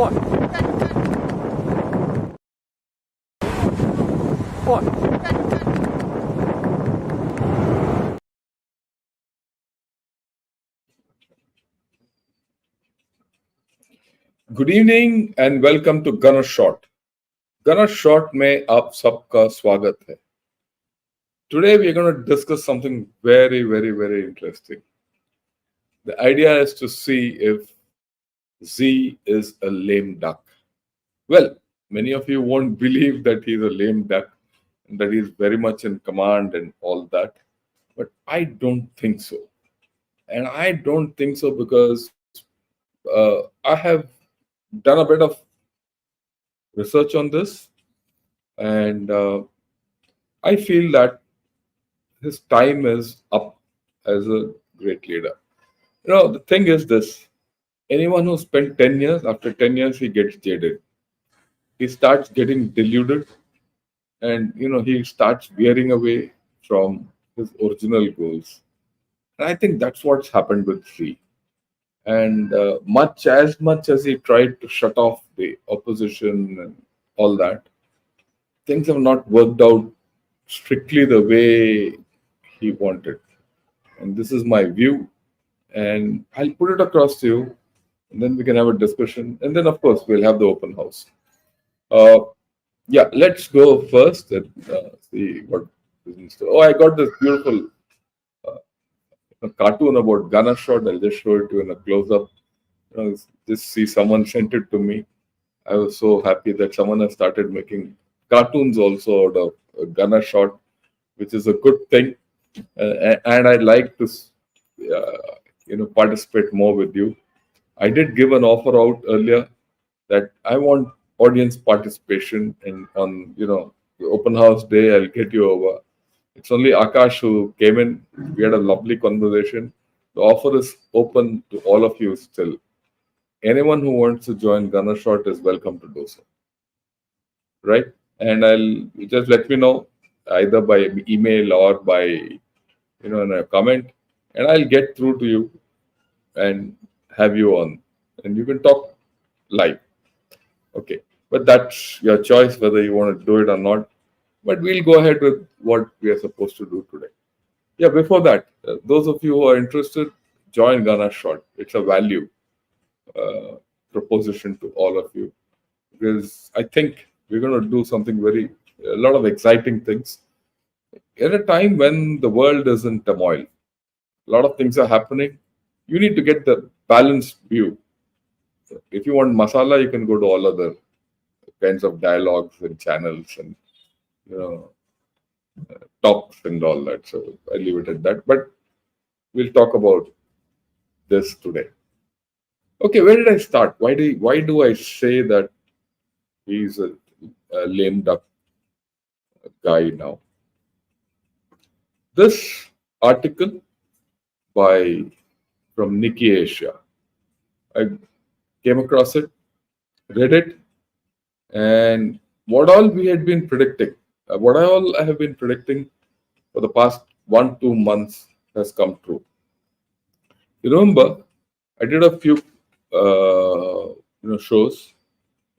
Good evening and welcome to Gunner Shot. Gunner Shot में आप सबका स्वागत है. Today we are going to discuss something very, very, very interesting. The idea is to see if Xi is a lame duck. Well, many of you won't believe that he's a lame duck and that he's very much in command and all that. But I don't think so. And I don't think so because I have done a bit of research on this, and I feel that his time is up as a great leader. The thing is this: anyone who spent 10 years, after 10 years, he gets jaded. He starts getting deluded, and he starts veering away from his original goals. And I think that's what's happened with Xi. And much as he tried to shut off the opposition and all that, things have not worked out strictly the way he wanted. And this is my view. And I'll put it across to you. And then we can have a discussion. And then, of course, we'll have the open house. Let's go first and see what business. Oh, I got this beautiful cartoon about Gunner Shot. I'll just show it to you in a close-up. Just see someone sent it to me. I was so happy that someone has started making cartoons also out of Gunner Shot, which is a good thing. And I'd like to, participate more with you. I did give an offer out earlier that I want audience participation, and on the open house day, I'll get you over. It's only Akash who came in. We had a lovely conversation. The offer is open to all of you still. Anyone who wants to join Gunner Shot is welcome to do so. Right? And I'll just let me know either by email or by in a comment, and I'll get through to you and have you on, and you can talk live. Okay, but that's your choice whether you want to do it or not. But we'll go ahead with what we are supposed to do today. Yeah, before that, those of you who are interested, join Gunner Shot. It's a value proposition to all of you, because I think we're going to do something a lot of exciting things at a time when the world is in turmoil. A lot of things are happening. You need to get the balanced view. If you want masala, you can go to all other kinds of dialogues and channels and talks and all that. So I leave it at that. But we'll talk about this today. Okay, where did I start? Why do I say that he's a lame duck guy now? This article from Nikkei Asia, I came across it, read it, and what all we had been predicting, what I have been predicting for the past 1-2 months has come true. You remember, I did a few shows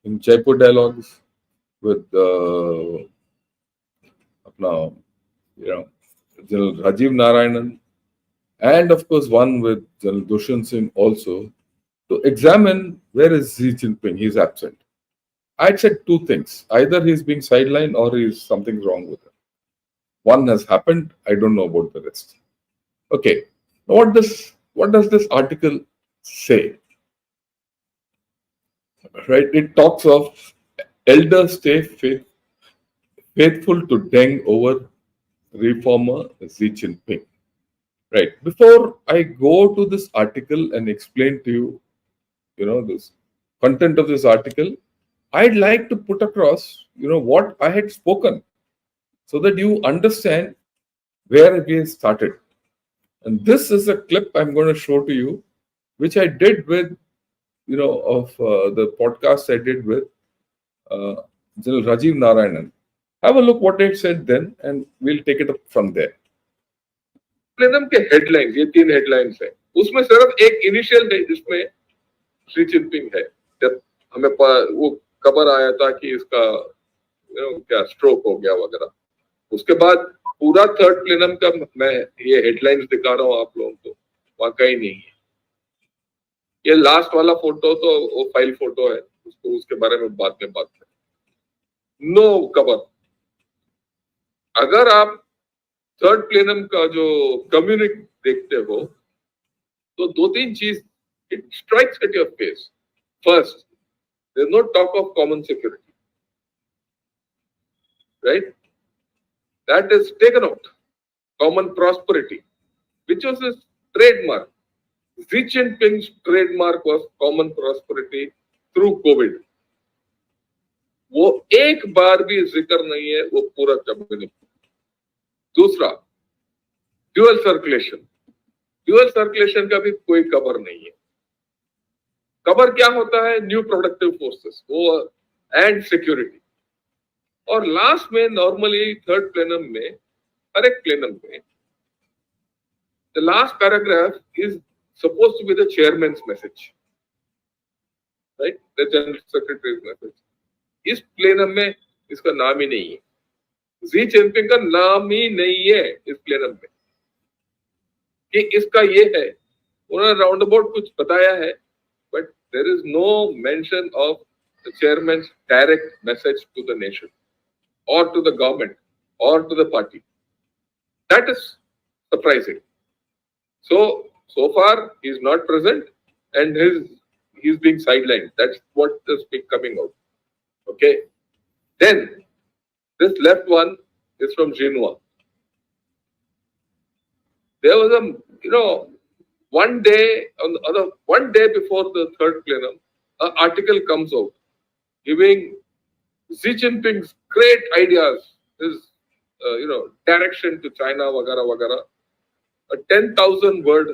in Jaipur Dialogues with General Rajiv Narayanan, and of course one with General Dushyant Singh also, to examine where is Xi Jinping. He's absent. I'd said two things: either he's being sidelined or something's wrong with him. One has happened. I don't know about the rest. Okay, what does this article say? Right, it talks of elders stay faithful to Deng over reformer Xi Jinping. Right. Before I go to this article and explain to you, this content of this article, I'd like to put across, what I had spoken, so that you understand where we started. And this is a clip I'm going to show to you, which I did with, the podcast I did with General Rajiv Narayanan. Have a look what it said then, and we'll take it up from there. Plenum के headlines, ये 3 headlines है, उसमें सिर्फ एक initial है जिसमें Xi Jinping है, हमें वो खबर आया था कि इसका क्या स्ट्रोक हो गया वगैरह। उसके बाद पूरा थर्ड प्लेनम का मैं ये हेडलाइंस दिखा रहा हूँ आप लोगों को, वहां कहीं नहीं है। ये लास्ट वाला फोटो तो वो फाइल फोटो है, उसको उसके बारे में बाद में बात करें। नो खबर। अगर आप थर्ड प्लेनम का जो कम्युनिक देखते हो तो दो तीन चीज it strikes at your face. First, there is no talk of common security, right? That is taken out. Common prosperity, which was his trademark. Xi Jinping's trademark was common prosperity through COVID. वो एक बार भी जिक्र नहीं है वो पूरा कम्युनिक। दूसरा, dual circulation. Dual circulation का भी कोई खबर नहीं है। खबर क्या होता है? न्यू प्रोडक्टिव फोर्सेस वो एंड सिक्योरिटी। और लास्ट में नॉर्मली थर्ड प्लेनम में, हर एक प्लेनम में, the last paragraph is supposed to be the chairman's message, right? The general secretary's message. इस प्लेनम में इसका नाम ही नहीं है। जी जिनपिंग का नाम ही नहीं है इस प्लेनम में कि इसका ये है। उन्होंने राउंड अबाउट कुछ बताया है, but there is no mention of the chairman's direct message to the nation और टू द गवर्नमेंट और to the party. That is surprising. So far he is not present and he's being sidelined. That's what is coming out. Okay. Then this left one is from Xinhua. There was one day one day before the third plenum, an article comes out giving Xi Jinping's great ideas, his direction to China, wagara wagara. A 10,000 word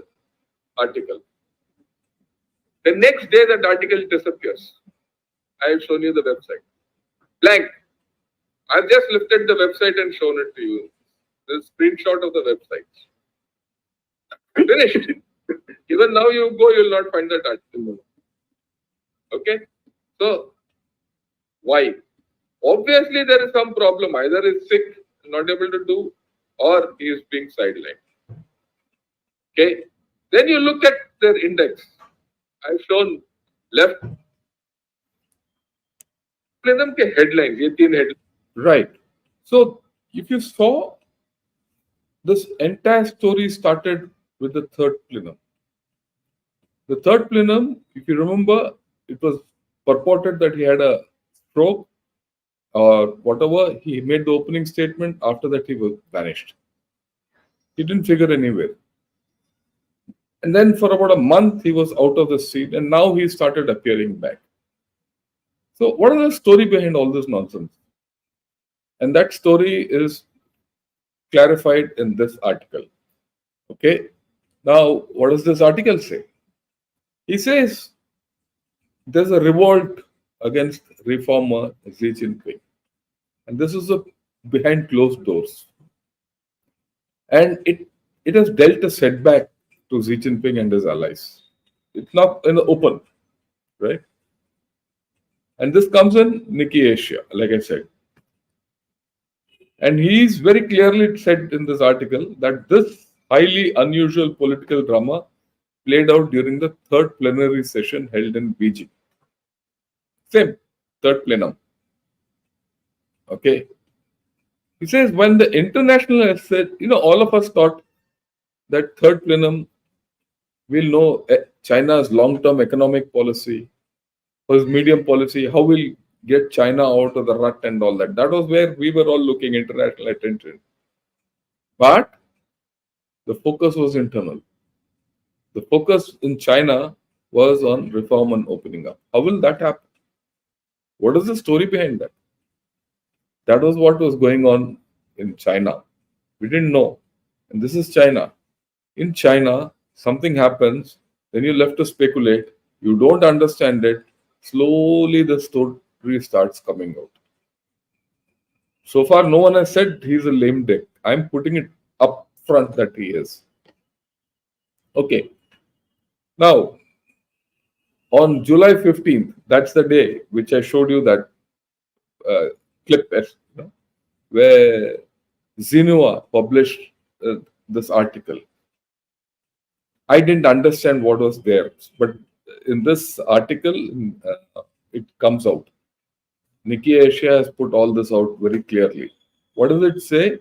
article. The next day that article disappears. I have shown you the website. Blank. I've just lifted the website and shown it to you. There's a screenshot of the website. Finished. Even now you go, you'll not find that article. Okay? So, why? Obviously there is some problem. Either he's sick, not able to do, or he is being sidelined. Okay? Then you look at their index. I've shown left. Plenum ke headlines. ये तीन headlines. Right. So if you saw, this entire story started with the third plenum. The third plenum, if you remember, it was purported that he had a stroke or whatever. He made the opening statement. After that, he was vanished. He didn't figure anywhere. And then for about a month, he was out of the seat, and now he started appearing back. So what is the story behind all this nonsense? And that story is clarified in this article. Okay. Now, what does this article say? He says there's a revolt against reformer Xi Jinping. And this is behind closed doors. And it has dealt a setback to Xi Jinping and his allies. It's not in the open, right? And this comes in Nikkei Asia, like I said. And he's very clearly said in this article that this highly unusual political drama played out during the third plenary session held in Beijing. Same, third plenum. Okay. He says when the international has said, all of us thought that third plenum will know China's long-term economic policy, his medium policy, how we'll get China out of the rut and all that. That was where we were all looking, international attention. But the focus was internal. The focus in China was on reform and opening up. How will that happen? What is the story behind that? That was what was going on in China. We didn't know. And this is China. In China, something happens, then you're left to speculate. You don't understand it. Slowly the story starts coming out. So far, no one has said he's a lame duck. I'm putting it up front that he is. Okay. Now, On July 15th, that's the day which I showed you that uh, clip, where Xinhua published this article. I didn't understand what was there, but in this article, it comes out. Nikki Asia has put all this out very clearly. What does it say?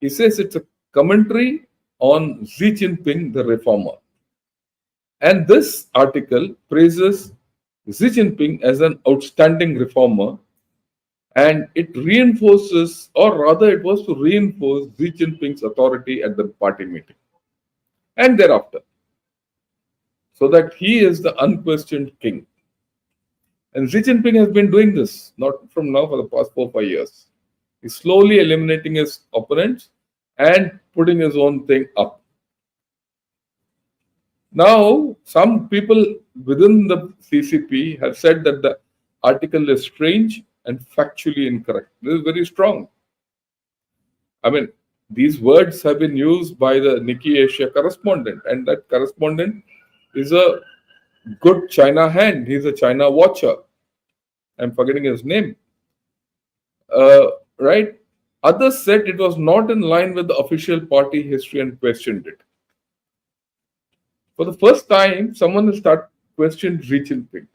He says it's a commentary on Xi Jinping, the reformer. And this article praises Xi Jinping as an outstanding reformer, and it reinforces, or rather, it was to reinforce Xi Jinping's authority at the party meeting and thereafter, so that he is the unquestioned king. And Xi Jinping has been doing this, not from now, for the past 4 5 years. He's slowly eliminating his opponents and putting his own thing up. Now, some people within the CCP have said that the article is strange and factually incorrect. This is very strong. I mean, these words have been used by the Nikki Asia correspondent, and that correspondent is a good China hand. He's a China watcher. I'm forgetting his name. Right? Others said it was not in line with the official party history and questioned it. For the first time, someone has started questioning Xi Jinping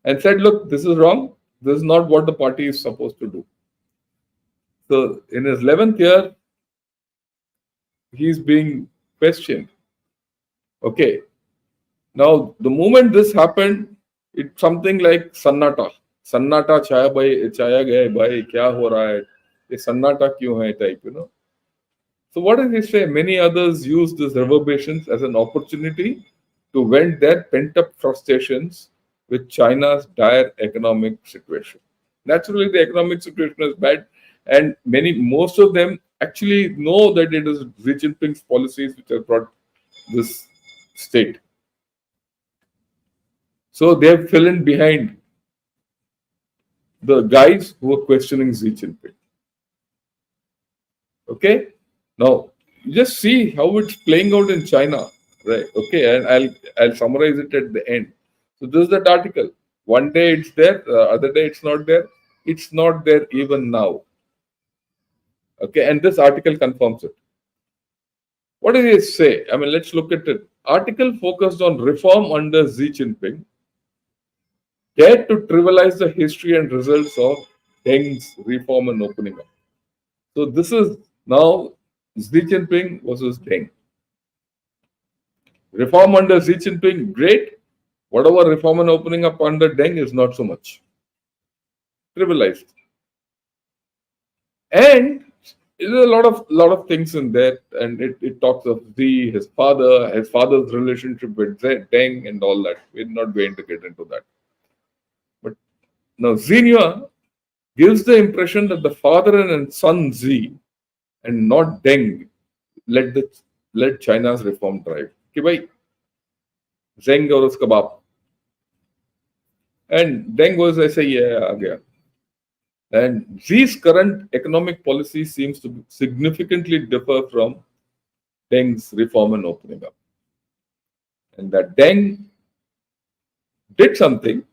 and said, look, this is wrong. This is not what the party is supposed to do. So in his 11th year, he's being questioned. Okay. Now, the moment this happened, it's something like sannata. Sannata chaya gaya bhai, kya ho raha hai? Ye sannata kyun hai type, So what does he say? Many others use these reverberations as an opportunity to vent their pent-up frustrations with China's dire economic situation. Naturally, the economic situation is bad, and most of them actually know that it is Xi Jinping's policies which have brought this state. So they have fallen behind the guys who are questioning Xi Jinping. Okay? Now, you just see how it's playing out in China, right? Okay, and I'll summarize it at the end. So this is that article. One day it's there, the other day it's not there. It's not there even now. Okay, and this article confirms it. What does it say? I mean, let's look at it. Article focused on reform under Xi Jinping, dared to trivialize the history and results of Deng's reform and opening up. So this is now Xi Jinping versus Deng. Reform under Xi Jinping, great. Whatever reform and opening up under Deng is not so much. Trivialized. And there's a lot of things in there, and it talks of Xi, his father's relationship with Deng, and all that. We're not going to get into that. But now Xinhua gives the impression that the father and son Xi and not Deng led China's reform drive. कि भाई Zeng और उसका बाप, and Deng was ऐसे ही है आ गया. And Xi's current economic policy seems to significantly differ from Deng's reform and opening up. And that Deng did something,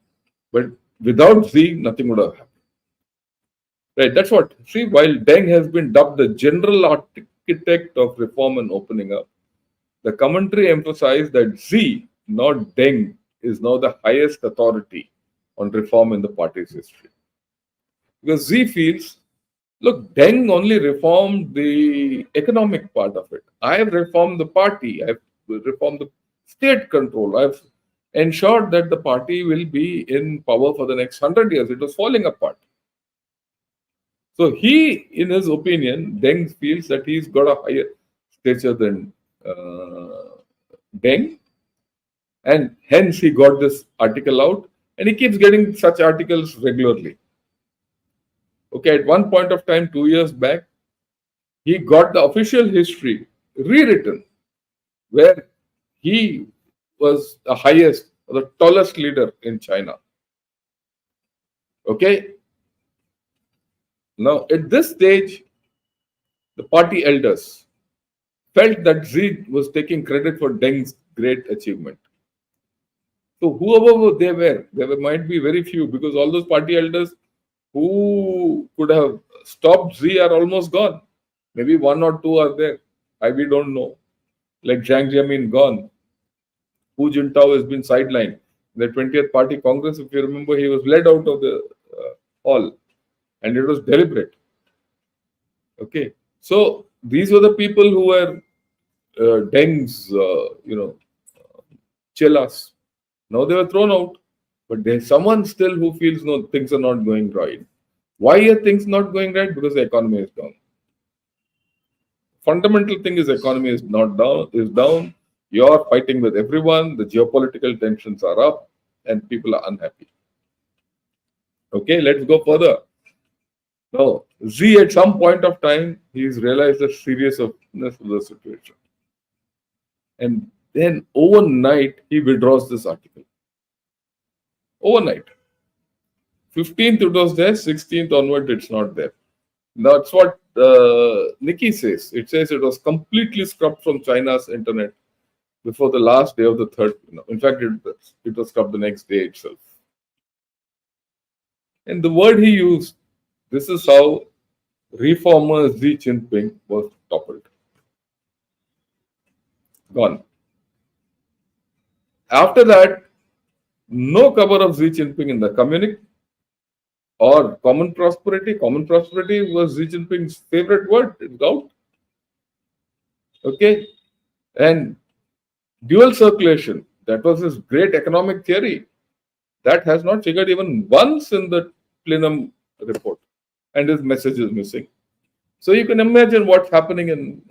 but without Xi, nothing would have happened. Right, that's what. See, while Deng has been dubbed the general architect of reform and opening up, the commentary emphasized that Xi, not Deng, is now the highest authority on reform in the party's history. Because Xi feels, look, Deng only reformed the economic part of it. I have reformed the party. I have reformed the state control. I've ensured that the party will be in power for the next 100 years. It was falling apart. So he, in his opinion, Deng feels that he's got a higher stature than Deng, and hence he got this article out, and he keeps getting such articles regularly. Okay, at one point of time, 2 years back, he got the official history rewritten, where he was the highest, or the tallest leader in China. Okay. Now, at this stage, the party elders felt that Xi was taking credit for Deng's great achievement. So whoever they were might be very few because all those party elders who could have stopped Xi are almost gone. Maybe one or two are there. We don't know. Like Jiang Zemin gone. Hu Jintao has been sidelined. The 20th Party Congress, if you remember, he was led out of the hall, and it was deliberate. Okay, so these were the people who were Deng's, chelas. Now they were thrown out, but there's someone still who feels no things are not going right. Why are things not going right? Because the economy is down. Fundamental thing is economy is not down, is down. You're fighting with everyone. The geopolitical tensions are up, and people are unhappy. Okay, let's go further. Now, Z at some point of time, he's realized the seriousness of the situation. And then overnight, he withdraws this article. Overnight. 15th it was there, 16th onward it's not there. That's what Nikki says. It says it was completely scrubbed from China's internet before the last day of the third. In fact, it was scrubbed the next day itself. And the word he used, this is how reformer Xi Jinping was toppled. Gone. After that, no cover of Xi Jinping in the communique or common prosperity. Common prosperity was Xi Jinping's favorite word. It's out. Okay. And dual circulation, that was his great economic theory. That has not figured even once in the plenum report. And his message is missing. So you can imagine what's happening in,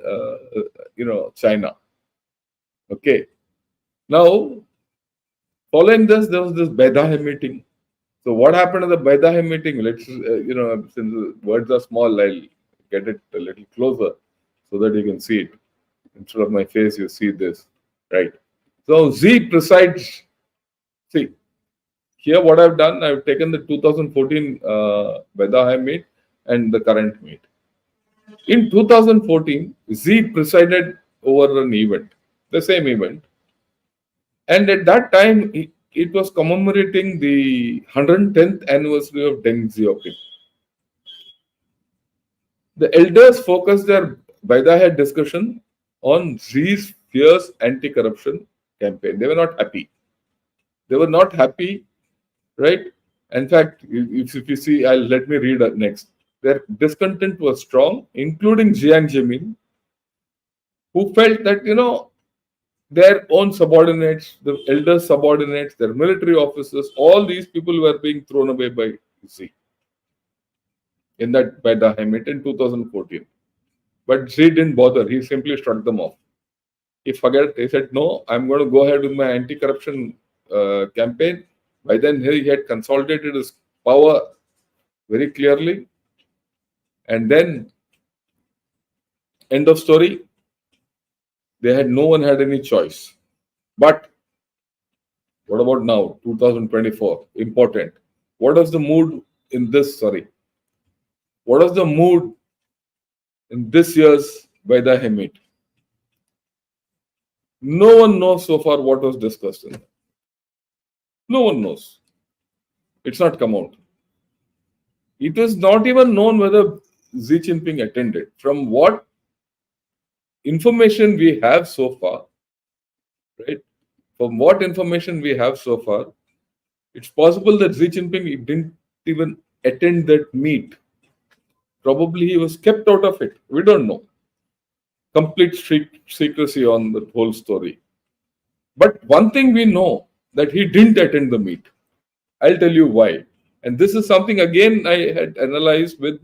China. Okay. Now, following this, there was this Beidaihe meeting. So what happened at the Beidaihe meeting? Let's, since the words are small, I'll get it a little closer so that you can see it. Instead of my face, you see this, right? So Z presides. See, here what I've done, I've taken the 2014 Beidaihe meet and the current meet. In 2014, Z presided over an event, the same event. And at that time, it was commemorating the 110th anniversary of Deng Xiaoping. The elders focused their Beidaihe discussion on Xi's fierce anti-corruption campaign. They were not happy. They were not happy, right? In fact, if you see, let me read next. Their discontent was strong, including Jiang Zemin, who felt that, their own subordinates, the elder subordinates, their military officers, all these people were being thrown away by Xi in that Beidaihe meet in 2014. But Xi didn't bother. He simply struck them off. He said, no, I'm going to go ahead with my anti-corruption campaign. By then, he had consolidated his power very clearly. And then, end of story, no one had any choice. But what about now, 2024? Important. What is the mood in this? What is the mood in this year's Beidaihe meet? No one knows so far what was discussed in it. No one knows. It's not come out. It is not even known whether Xi Jinping attended. From what information we have so far, right? From what information we have so far, it's possible that Xi Jinping didn't even attend that meet. Probably he was kept out of it. We don't know. Complete secrecy on the whole story. But one thing we know, that he didn't attend the meet. I'll tell you why. And this is something again I had analyzed with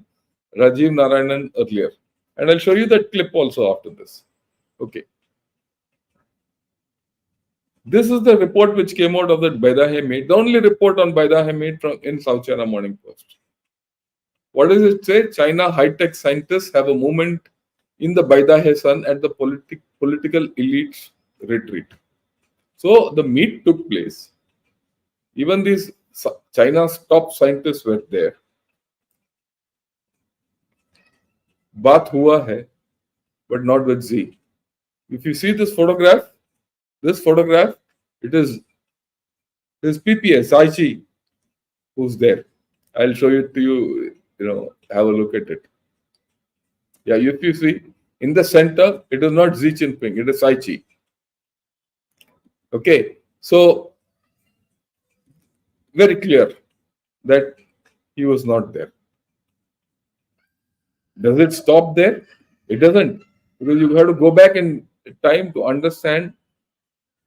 Rajiv Narayanan earlier. And I'll show you that clip also after this. Okay. This is the report which came out of that Beidaihe meet. The only report on Beidaihe meet in South China Morning Post. What does it say? China high-tech scientists have a movement in the Beidaihe Sun at the political elites retreat. So the meet took place. Even these China's top scientists were there. Baat hua hai, but not with Xi. If you see this photograph, it is his PPS, Aichi, who's there. I'll show it to you, have a look at it. Yeah, if you see, in the center, it is not Xi Jinping, it is Aichi. Okay, so very clear that he was not there. Does it stop there? It doesn't, because you have to go back in time to understand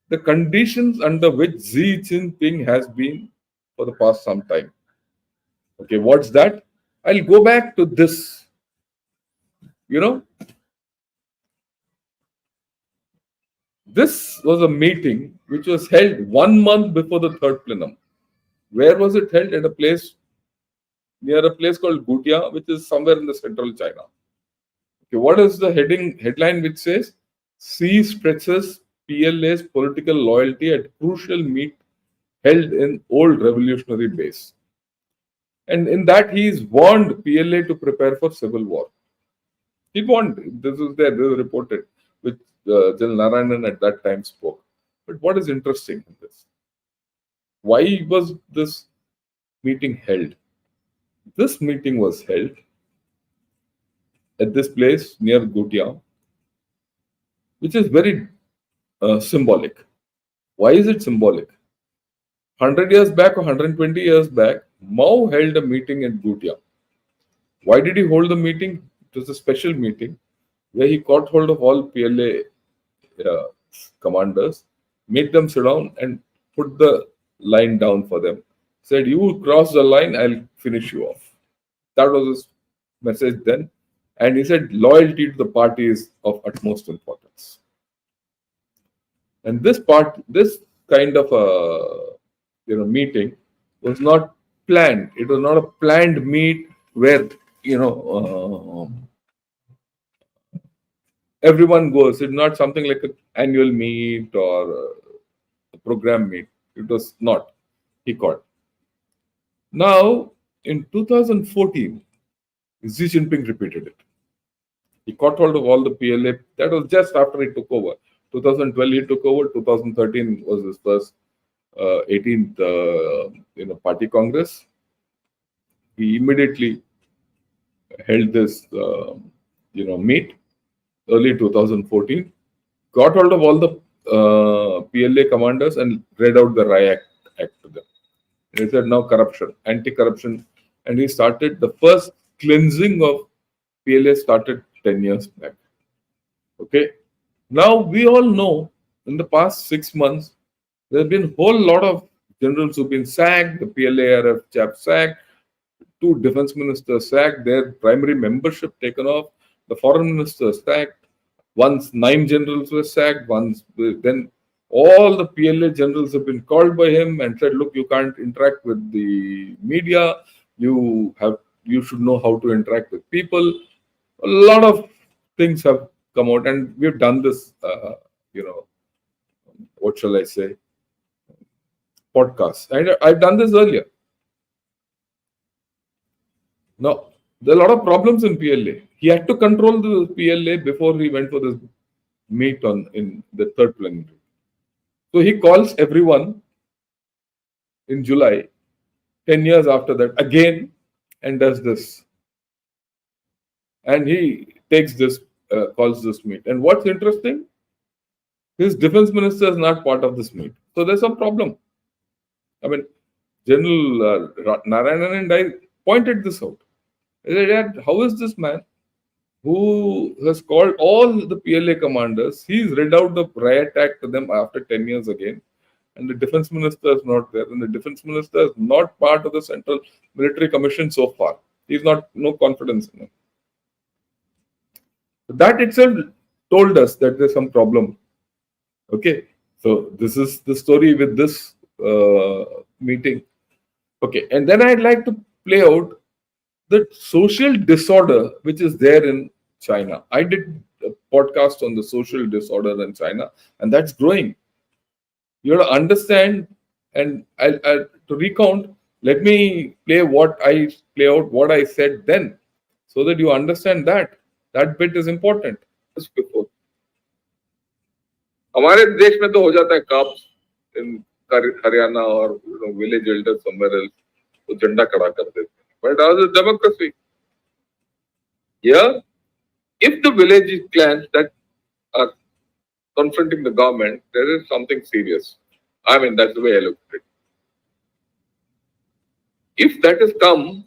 the conditions under which Xi Jinping has been for the past some time. Okay, what's that? I'll go back to this. This was a meeting which was held 1 month before the third plenum. Where was it held? At a place near a place called Gutia, which is somewhere in the central China. Okay, what is the headline which says Xi stretches PLA's political loyalty at crucial meet held in old revolutionary base. And in that he is warned PLA to prepare for civil war. He warned, this was reported, which General Narayanan at that time spoke. But what is interesting in this? Why was this meeting held? This meeting was held at this place near Gutia, which is very symbolic. Why is it symbolic? 100 years back or 120 years back, Mao held a meeting in Gutia. Why did he hold the meeting? It was a special meeting where he caught hold of all PLA commanders, made them sit down and put the line down for them. Said, you cross the line, I'll finish you off. That was his message then. And he said, loyalty to the party is of utmost importance. And this kind of a meeting was not planned. It was not a planned meet where everyone goes. It's not something like an annual meet or a program meet. It was not. He called. Now, in 2014, Xi Jinping repeated it. He caught hold of all the PLA. That was just after he took over. 2012 he took over. 2013 was his first 18th party congress. He immediately held this meet early 2014. Got hold of all the PLA commanders and read out the riot act to them. And he said, now corruption, anti-corruption, and he started the first cleansing of PLA started 10 years back. Okay. Now we all know in the past 6 months, there's been a whole lot of generals who've been sacked, the PLA-RF chap sacked, 2 defense ministers sacked, their primary membership taken off, the foreign minister sacked, once 9 generals were sacked, then all the PLA generals have been called by him and said, look, you can't interact with the media, you should know how to interact with people. A lot of things have come out, and we've done this, what shall I say, podcast. I've done this earlier. Now, there are a lot of problems in PLA. He had to control the PLA before he went for this meet in the third plenary. So he calls everyone in July, 10 years after that, again, and does this. And he takes this, calls this meet. And what's interesting, his defense minister is not part of this meet. So there's some problem. I mean, General Narayanan and I pointed this out. I said, how is this man who has called all the PLA commanders, he's read out the riot act to them after 10 years again, and the defense minister is not there, and the defense minister is not part of the Central Military Commission so far. He's no confidence in him. That itself told us that there's some problem. Okay, so this is the story with this meeting. Okay, and then I'd like to play out the social disorder which is there in China. I did a podcast on the social disorder in China, and that's growing. You have to understand, and I'll to recount, let me play what I said then, so that you understand that bit is important. Before, हमारे देश में तो हो जाता है काप्स Haryana or village elders somewhere else, तो झंडा खड़ा कर देते. But as a democracy, here, if the village clans that are confronting the government, there is something serious. I mean, that's the way I look at it. If that has come,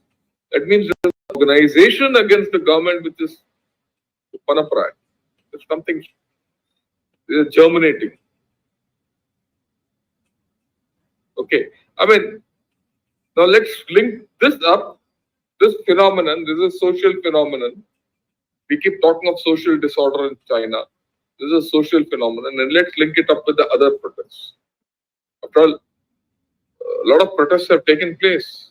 that means there is an organization against the government which is Panaprai. There's something germinating. Okay. I mean, now let's link this up. This phenomenon, this is a social phenomenon. We keep talking of social disorder in China. This is a social phenomenon, and let's link it up with the other protests. After all, a lot of protests have taken place.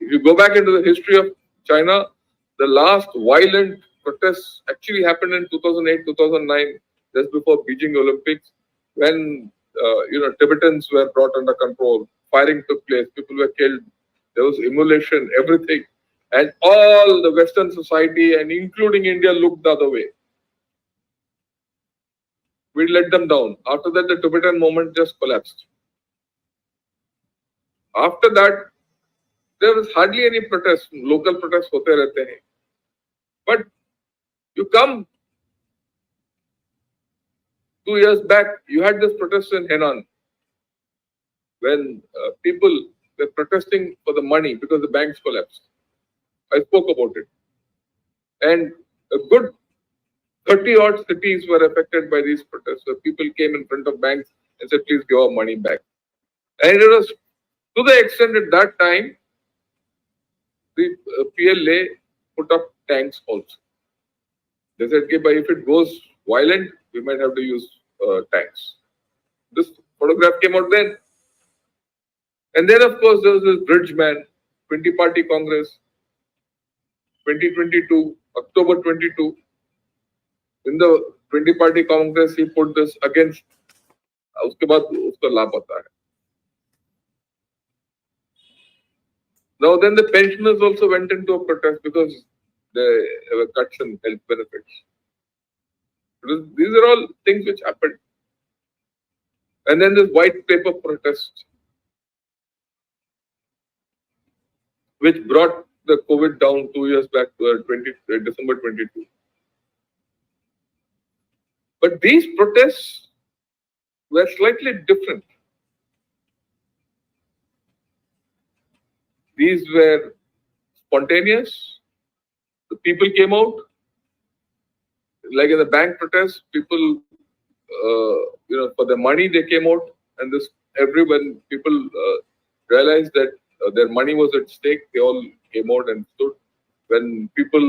If you go back into the history of China, the last violent protests actually happened in 2008, 2009, just before Beijing Olympics, when Tibetans were brought under control, firing took place, people were killed, there was immolation, everything, and all the Western society and including India looked the other way. We let them down. After that, the Tibetan movement just collapsed. After that, there was hardly any protests. Local protests hote rehte hain. But you come 2 years back, you had this protest in Henan when people were protesting for the money because the banks collapsed. I spoke about it. And a good 30 odd cities were affected by these protests. So people came in front of banks and said, please give our money back. And it was to the extent at that time, the PLA put up tanks also. They said, okay, but if it goes violent, we might have to use tanks. This photograph came out then. And then, of course, there was this bridge man, 20-party Congress, 2022, October 22. In the 20-party Congress, he put this against. उसके बाद उसका लाभ आता है. Now, then the pensioners also went into a protest because they have cuts in health benefits. These are all things which happened. And then this white paper protest, which brought the COVID down 2 years back to December 22. But these protests were slightly different. These were spontaneous. The people came out. Like in the bank protest, people, for the money they came out, and people realized that their money was at stake, they all came out and stood. When people,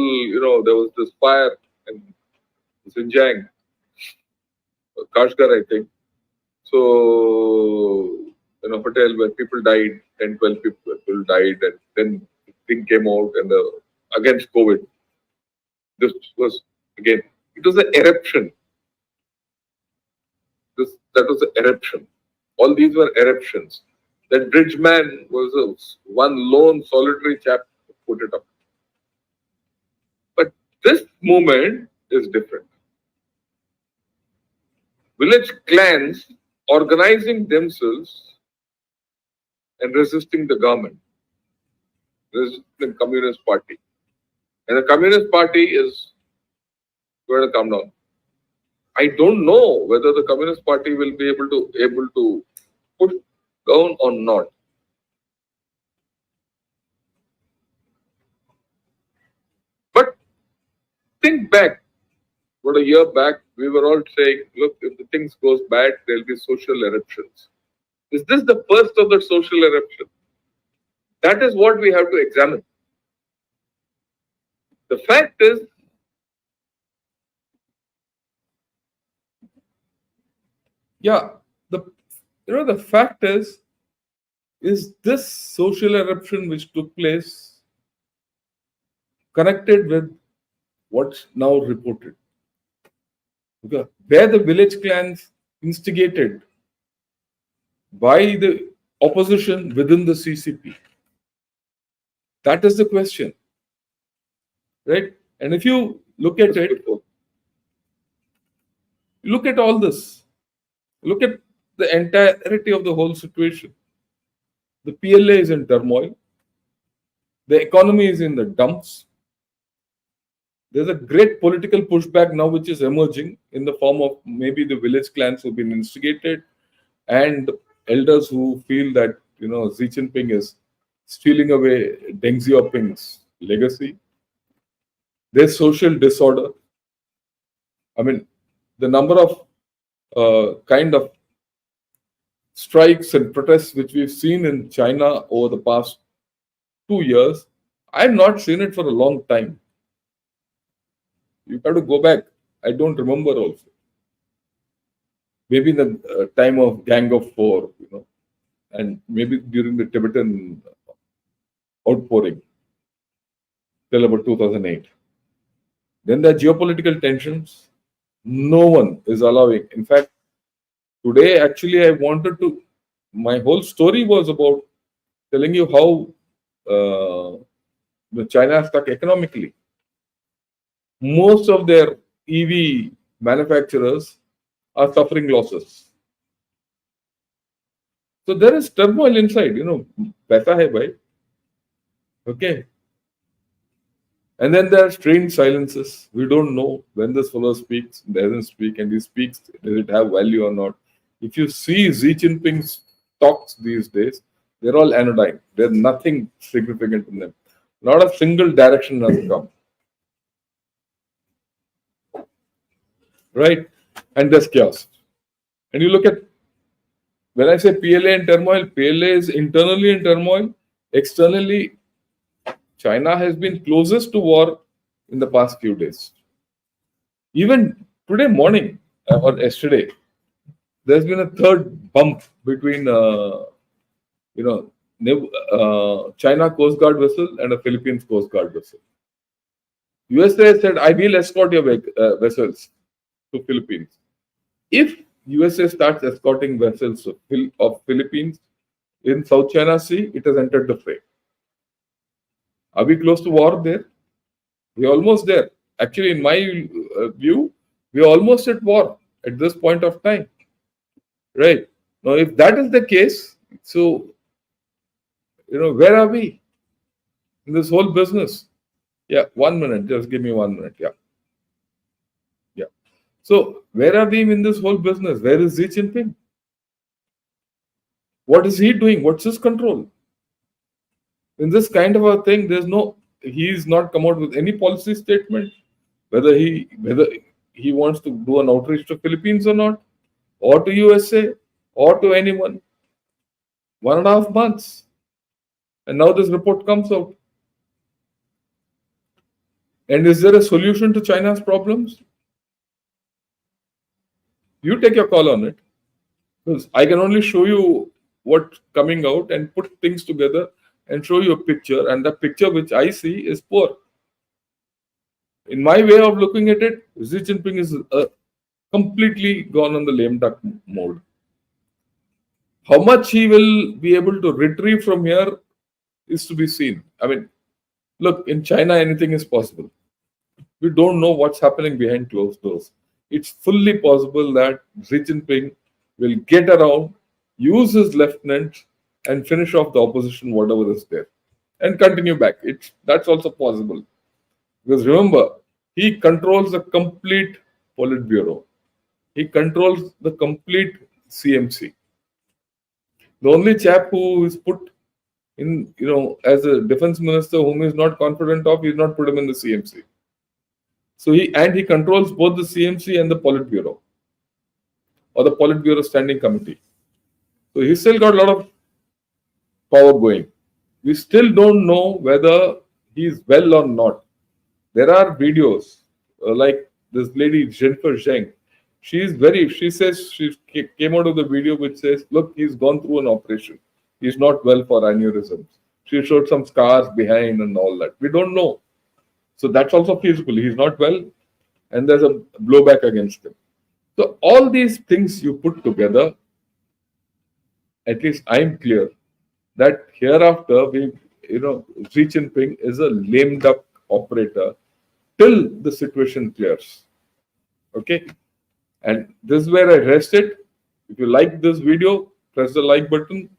there was this fire in Xinjiang, Kashgar, I think. So, hotel where people died, 10, 12 people died, and then the thing came out and against COVID. This was, again, it was an eruption. That was an eruption. All these were eruptions. That bridge man was one lone solitary chap who put it up. But this movement is different. Village clans organizing themselves and resisting the government, resisting the Communist Party. And the Communist Party is going to come down. I don't know whether the Communist Party will be able to push down or not. But think back, about a year back, we were all saying, look, if the things goes bad, there will be social eruptions. Is this the first of the social eruption? That is what we have to examine. The fact is, the fact is this social eruption which took place connected with what's now reported? Okay. Where the village clans instigated by the opposition within the CCP. That is the question. Right? And if you look at it, look at all this. Look at the entirety of the whole situation. The PLA is in turmoil. The economy is in the dumps. There's a great political pushback now which is emerging in the form of maybe the village clans who've been instigated and elders who feel that Xi Jinping is stealing away Deng Xiaoping's legacy. There's social disorder. I mean, the number of kind of strikes and protests which we've seen in China over the past 2 years, I've not seen it for a long time. You have to go back. I don't remember also. Maybe in the time of Gang of Four, and maybe during the Tibetan outpouring till about 2008. Then the geopolitical tensions. No one is allowing. In fact, today actually I wanted to. My whole story was about telling you how China is stuck economically. Most of their EV manufacturers are suffering losses. So there is turmoil inside, paisa hai bhai. Okay. And then there are strange silences. We don't know when this fellow speaks, doesn't speak, and he speaks, does it have value or not? If you see Xi Jinping's talks these days, they're all anodyne. There's nothing significant in them. Not a single direction has come. Right? And there's chaos. And you look at, when I say PLA in turmoil, PLA is internally in turmoil. Externally, China has been closest to war in the past few days. Even today morning or yesterday, there's been a third bump between, China Coast Guard vessel and a Philippines Coast Guard vessel. USA said, I will escort your vessels to Philippines. If USA starts escorting vessels of Philippines in South China Sea, it has entered the fray. Are we close to war there? We're almost there. Actually, in my view, we're almost at war at this point of time. Right. Now, if that is the case, so, where are we in this whole business? Yeah, 1 minute. Just give me 1 minute. Yeah. Yeah. So, where are we in this whole business? Where is Xi Jinping? What is he doing? What's his control? In this kind of a thing, he's not come out with any policy statement, whether he wants to do an outreach to Philippines or not, or to USA, or to anyone. 1.5 months. And now this report comes out. And is there a solution to China's problems? You take your call on it. Because I can only show you what's coming out and put things together and show you a picture. And the picture which I see is poor. In my way of looking at it, Xi Jinping is completely gone on the lame duck mode. How much he will be able to retrieve from here is to be seen. I mean, look, in China, anything is possible. We don't know what's happening behind closed doors. It's fully possible that Xi Jinping will get around, use his lieutenants, and finish off the opposition, whatever is there, and continue back. That's also possible. Because remember, he controls the complete Politburo. He controls the complete CMC. The only chap who is put in, as a defense minister whom he is not confident of, he's not put him in the CMC. So he controls both the CMC and the Politburo, or the Politburo Standing Committee. So he's still got a lot of power going. We still don't know whether he's well or not. There are videos like this lady Jennifer Zheng. She says she came out of the video which says, look, he's gone through an operation. He's not well for aneurysms. She showed some scars behind and all that. We don't know. So that's also feasible. He's not well and there's a blowback against him. So all these things you put together, at least I'm clear that hereafter Xi Jinping is a lame duck operator till the situation clears. Okay? And this is where I rest it. If you like this video, press the like button.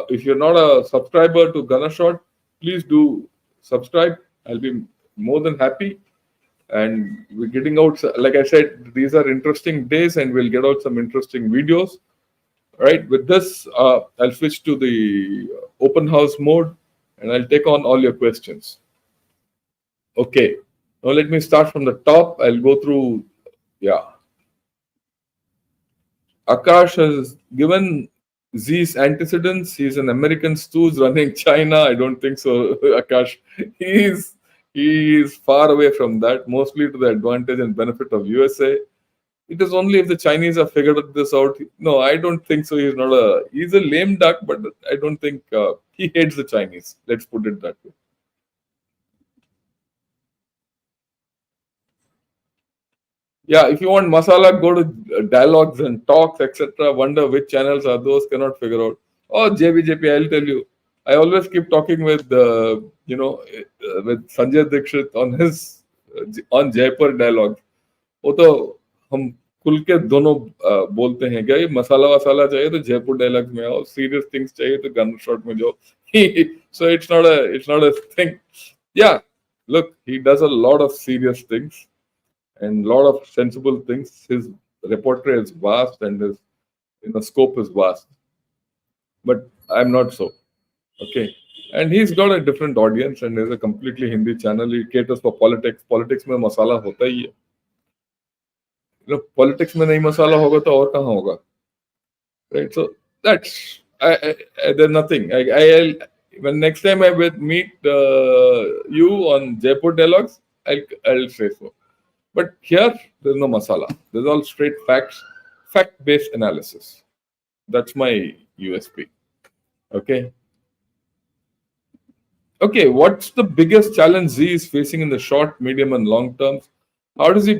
If you're not a subscriber to Gunner Shot, please do subscribe. I'll be more than happy. And we're getting out, like I said, these are interesting days and we'll get out some interesting videos. Right, with this, I'll switch to the open house mode and I'll take on all your questions. Okay, now let me start from the top. I'll go through, yeah. Akash has given Z's antecedents. He's an American stooge running China. I don't think so, Akash. He is far away from that, mostly to the advantage and benefit of USA. It is only if the Chinese have figured this out. No, I don't think so. He's a lame duck, but I don't think he hates the Chinese. Let's put it that way. Yeah, if you want masala, go to dialogues and talks, etc. Wonder which channels are those, cannot figure out. Oh, JBJP, I'll tell you. I always keep talking with, with Sanjay Dikshit on his, on Jaipur dialogue. वो तो हम खुल के दोनों बोलते हैं क्या ये मसाला वसाला चाहिए तो जयपुर डायलॉग्स में आओ सीरियस थिंग्स चाहिए तो गन शॉट में जाओ so it's not a thing. Yeah, look, he does a lot of serious things and a lot of sensible things. His repertoire is vast and his scope is vast, but I'm not so. Okay, and he's got a different audience and there's a completely Hindi channel. He caters for politics में मसाला होता ही है. Politics में नहीं मसाला होगा तो और कहाँ होगा, right? So that's there's nothing. When next time I will meet you on Jaipur dialogues, I'll say so. But here there's no masala. There's all straight facts, fact-based analysis. That's my USP. Okay. Okay, what's the biggest challenge Z is facing in the short, medium, and long terms? How does he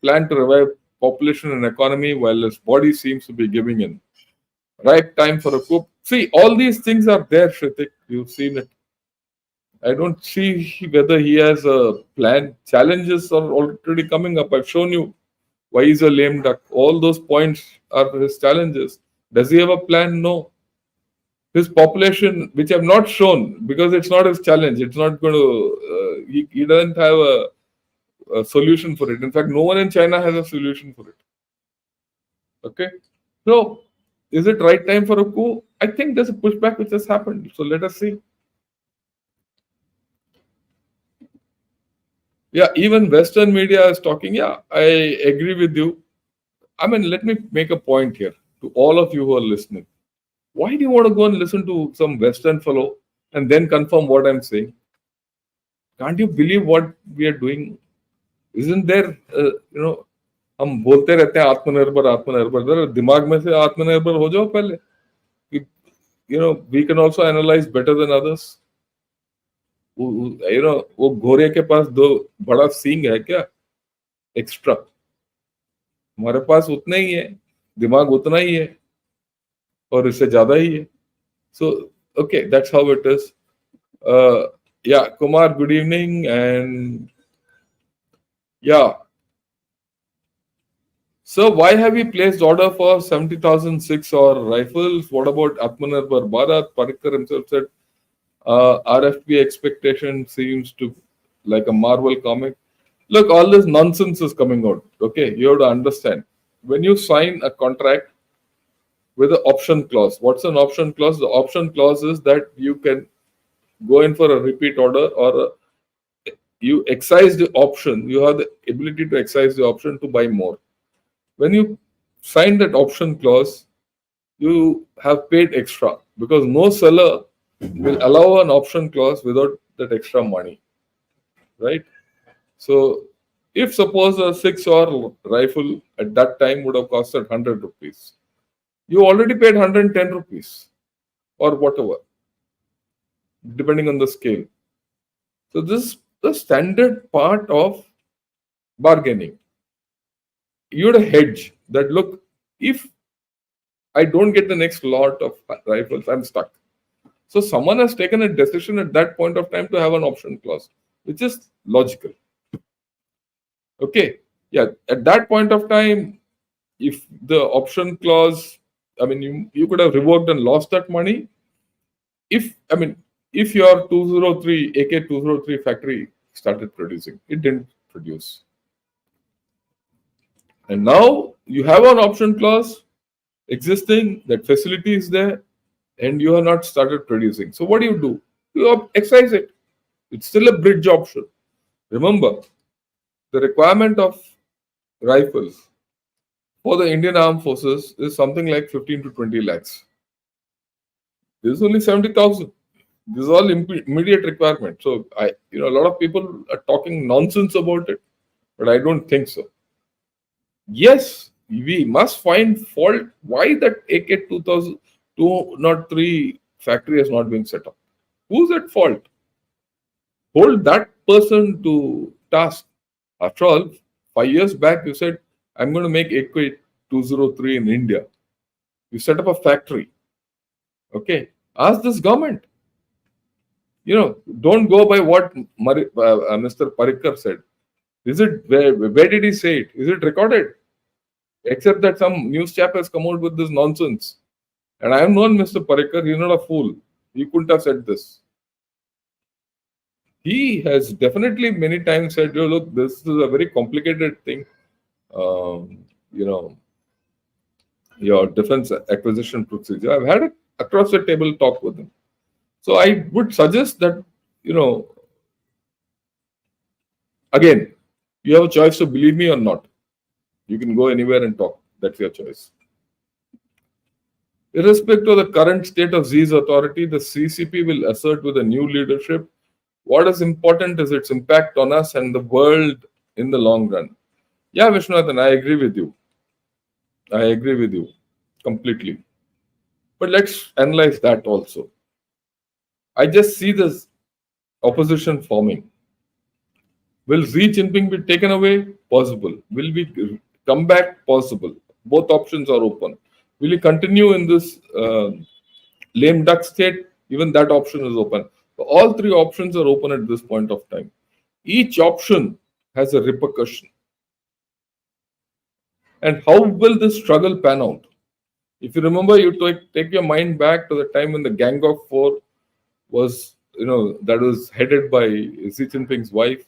plan to revive population and economy while his body seems to be giving in? Right time for a coup. See, all these things are there, Shritik. You've seen it. I don't see whether he has a plan. Challenges are already coming up. I've shown you why he's a lame duck. All those points are his challenges. Does he have a plan? No. His population, which I've not shown because it's not his challenge. It's not going to. He doesn't have a solution for it. In fact, no one in China has a solution for it. Okay, so is it right time for a coup? I think there's a pushback which has happened. So let us see. Yeah, even Western media is talking. Yeah, I agree with you. I mean, let me make a point here to all of you who are listening. Why do you want to go and listen to some Western fellow and then confirm what I'm saying? Can't you believe what we are doing? Isn't there, हम बोलते रहते हैं आत्मनिर्भर आत्मनिर्भर दिमाग में से आत्मनिर्भर हो जाओ पहले. We can also analyze better than others. वो घोड़े के पास दो बड़ा सींग है क्या एक्स्ट्रा? हमारे पास उतना ही है, दिमाग उतना ही है और इससे ज्यादा ही है. So okay, that's how it is. Yeah, Kumar, good evening. And yeah, so why have we placed order for 70,006 or rifles? What about Atmanirbhar Bharat? Parikar himself said RFP expectation seems to like a Marvel comic. Look, all this nonsense is coming out. Okay, you have to understand. When you sign a contract with an option clause, what's an option clause? The option clause is that you can go in for a repeat order or you excise the option. You have the ability to excise the option to buy more. When you sign that option clause, you have paid extra because no seller will allow an option clause without that extra money, right? So, if suppose a 6 or rifle at that time would have costed 100 rupees, you already paid 110 rupees or whatever, depending on the scale. So, this is the standard part of bargaining. You had a hedge that look, if I don't get the next lot of rifles, I'm stuck. So someone has taken a decision at that point of time to have an option clause, which is logical. Okay. Yeah. At that point of time, if the option clause, I mean, you could have revoked and lost that money. If I mean, if your 203 AK 203 factory started producing, it didn't produce, and now you have an option clause existing, that facility is there, and you have not started producing. So what do? You excise it. It's still a bridge option. Remember, the requirement of rifles for the Indian Armed Forces is something like 15 to 20 lakhs. This is only 70,000. This is all immediate requirement. So a lot of people are talking nonsense about it, but I don't think so. Yes, we must find fault why that AK 203 factory has not been set up. Who's at fault? Hold that person to task. After all, 5 years back, you said, I'm going to make AK 203 in India. You set up a factory. Okay. Ask this government. Don't go by what Mr. Parikar said. Is it where did he say it? Is it recorded? Except that some news chap has come out with this nonsense. And I have known Mr. Parikar, he's not a fool. He couldn't have said this. He has definitely many times said, look, this is a very complicated thing. Your defense acquisition procedure. I've had a across the table talk with him. So I would suggest that, again, you have a choice to believe me or not. You can go anywhere and talk. That's your choice. Irrespective of the current state of Xi's authority, the CCP will assert with a new leadership. What is important is its impact on us and the world in the long run. Yeah, Vishnathan, I agree with you. I agree with you completely. But let's analyze that also. I just see this opposition forming. Will Xi Jinping be taken away? Possible. Will we come back? Possible. Both options are open. Will he continue in this lame duck state? Even that option is open. So all three options are open at this point of time. Each option has a repercussion. And how will this struggle pan out? If you remember, you take your mind back to the time when the Gang of Four was, that was headed by Xi Jinping's wife,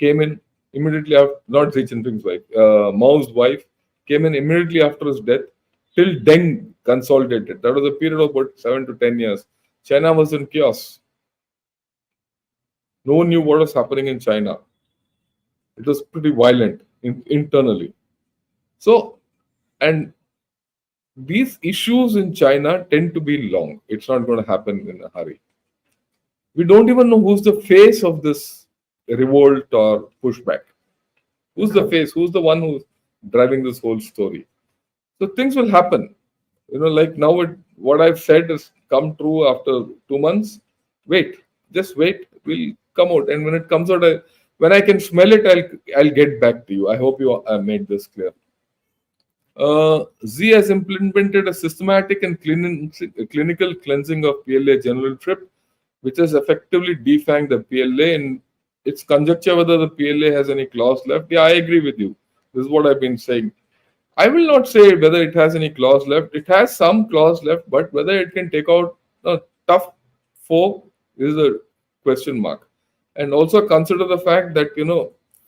came in immediately after, not Xi Jinping's wife, Mao's wife, came in immediately after his death, till Deng consolidated. That was a period of about 7 to 10 years. China was in chaos. No one knew what was happening in China. It was pretty violent internally. So, and these issues in China tend to be long. It's not going to happen in a hurry. We don't even know who's the face of this revolt or pushback. Who's the face? Who's the one who's driving this whole story? So things will happen. Like now what I've said has come true after 2 months. Wait, just wait. We'll come out. And when it comes out, when I can smell it, I'll get back to you. I hope you made this clear. Xi has implemented a systematic and clinical cleansing of PLA generalship, which has effectively defanged the PLA. And it's conjecture whether the PLA has any clause left. Yeah, I agree with you. This is what I've been saying. I will not say whether it has any clause left. It has some clause left, but whether it can take out a tough foe is a question mark. And also consider the fact that,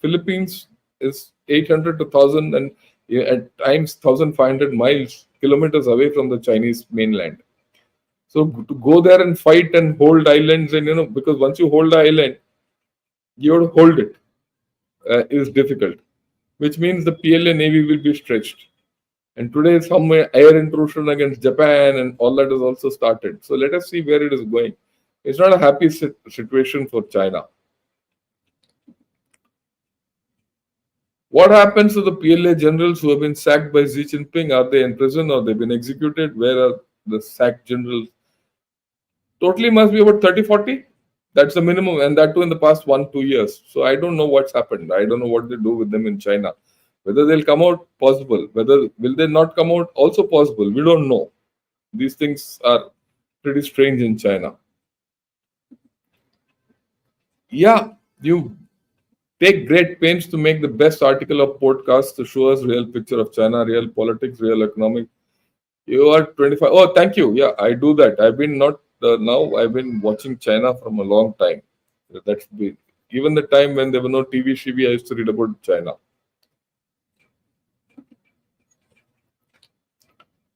Philippines is 800 to 1,000 and at times 1,500 kilometers away from the Chinese mainland. So to go there and fight and hold islands, and because once you hold the island, you have to hold it, is difficult, which means the PLA Navy will be stretched. And today some air intrusion against Japan and all that is also started. So let us see where it is going. It's not a happy situation for China. What happens to the PLA generals who have been sacked by Xi Jinping? Are they in prison or they've been executed? Where are the sacked generals? Totally must be about 30, 40. That's the minimum, and that too in the past 1-2 years. So I don't know what's happened. I don't know what they do with them in China. Whether they'll come out, possible. Whether will they not come out, also possible. We don't know. These things are pretty strange in China. Yeah, take great pains to make the best article of podcast to show us real picture of China, real politics, real economic. You are 25. Oh, thank you. Yeah, I do that. I've been not now. I've been watching China from a long time. That's been even the time when there were no TV, Shivi, I used to read about China.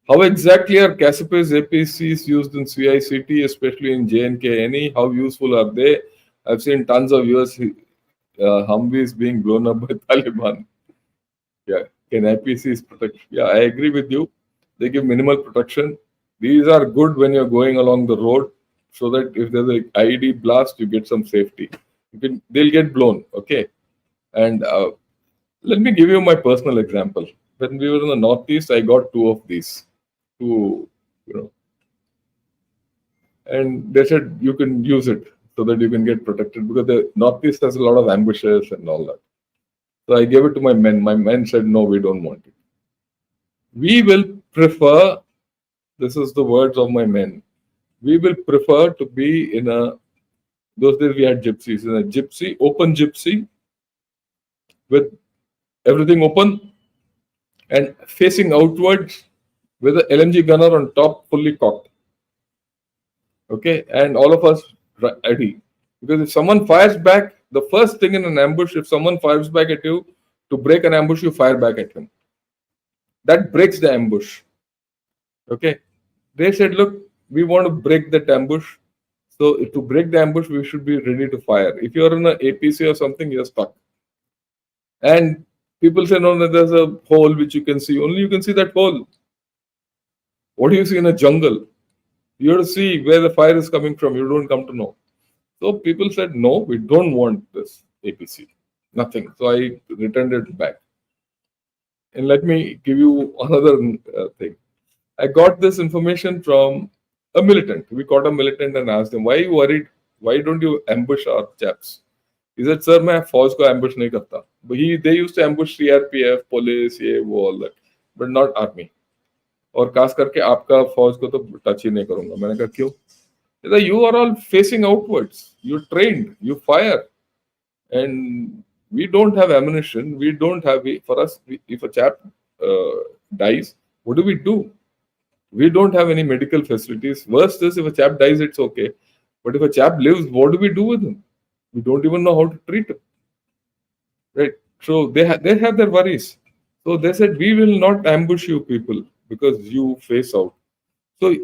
How exactly are Cassiopea's APCs used in CICT, especially in JNK? How useful are they? I've seen tons of US Humvees being blown up by Taliban. Yeah, can APCs protect? Yeah, I agree with you. They give minimal protection. These are good when you're going along the road, so that if there's a IED blast, you get some safety. They'll get blown. Okay, and let me give you my personal example. When we were in the Northeast, I got two of these. Two, you know, and they said you can use it so that you can get protected because the Northeast has a lot of ambushes and all that. So I gave it to my men. My men said, no, we don't want it. We will prefer, this is the words of my men, we will prefer to be in a, those days we had gypsies, in a gypsy, open gypsy with everything open and facing outwards with an LMG gunner on top fully cocked. Okay, and all of us ready. Because if someone fires back, the first thing in an ambush, if someone fires back at you, to break an ambush, you fire back at him. That breaks the ambush. Okay. They said, look, we want to break that ambush. So to break the ambush, we should be ready to fire. If you're in an APC or something, you're stuck. And people say, no, there's a hole which you can see. Only you can see that hole. What do you see in a jungle? You have to see where the fire is coming from. You don't come to know. So people said, no, we don't want this APC. Nothing. So I returned it back. And let me give you another thing. I got this information from a militant. We caught a militant and asked him, why are you worried? Why don't you ambush our chaps? He said, sir, मैं फौज को ambush नहीं करता. But they used to ambush CRPF, police, ये वो all that, but not army. और खास करके आपका फौज को तो टच ही नहीं करूंगा. मैंने कहा क्यों? You are all facing outwards. You're trained. You fire, and we don't have ammunition. We don't have. For us, if a chap dies, what do we do? We don't have any medical facilities. Worst is if a chap dies, it's okay. But if a chap lives, what do we do with him? We don't even know how to treat him. Right? So they have their worries. So they said, we will not ambush you people because you face out. So